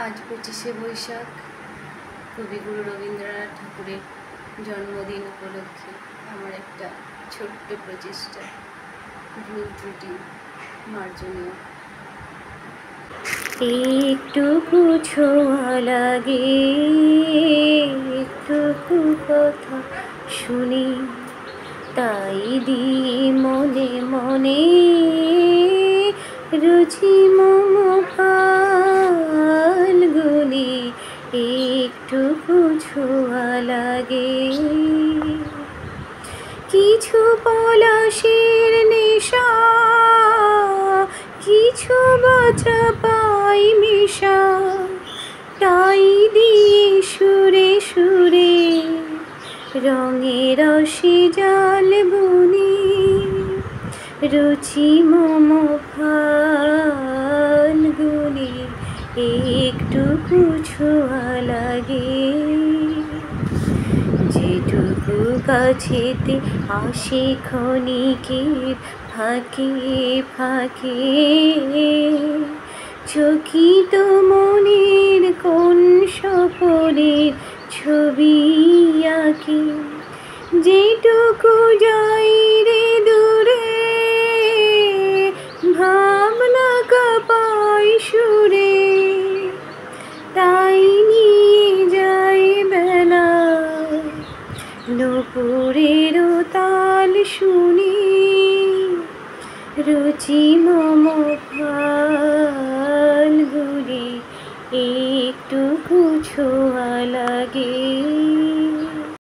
আজ 25শে বৈশাখ কবিগুরু রবীন্দ্রনাথ ঠাকুরের জন্মদিন উপলক্ষে আমার একটা ছোট্ট প্রচেষ্টা, ভুল ত্রুটি মার্জনীয়। একটুকু ছোঁয়া লাগে, একটুকু কথা শুনি, তাই দিয়ে মনে মনে রুচি মম ফাল্গুনি। একটুকু ছোঁয়া লাগে, কিছু পলাশের নেশা, কিছু বাঁচা পাই মিশা, তাই দিয়ে সুরে সুরে রঙে রসে জাল বুনি। রুচি মম ফাল্গুনি, একটুকু ছোঁয়া লাগে। যেটুকু কাছেতে আসে ক্ষণিকের ফাঁকে ফাঁকে, চকিত মনের কোন স্বপনের ছবি আঁকে। যেটুকু যাই রে দূরে, ভাবনা কাঁপাই সুরে, তাই নিয়ে যাই বেলা নুপুরের তাল শুনি। রুচি মম ফাল্গুনি, একটুকু ছোঁয়া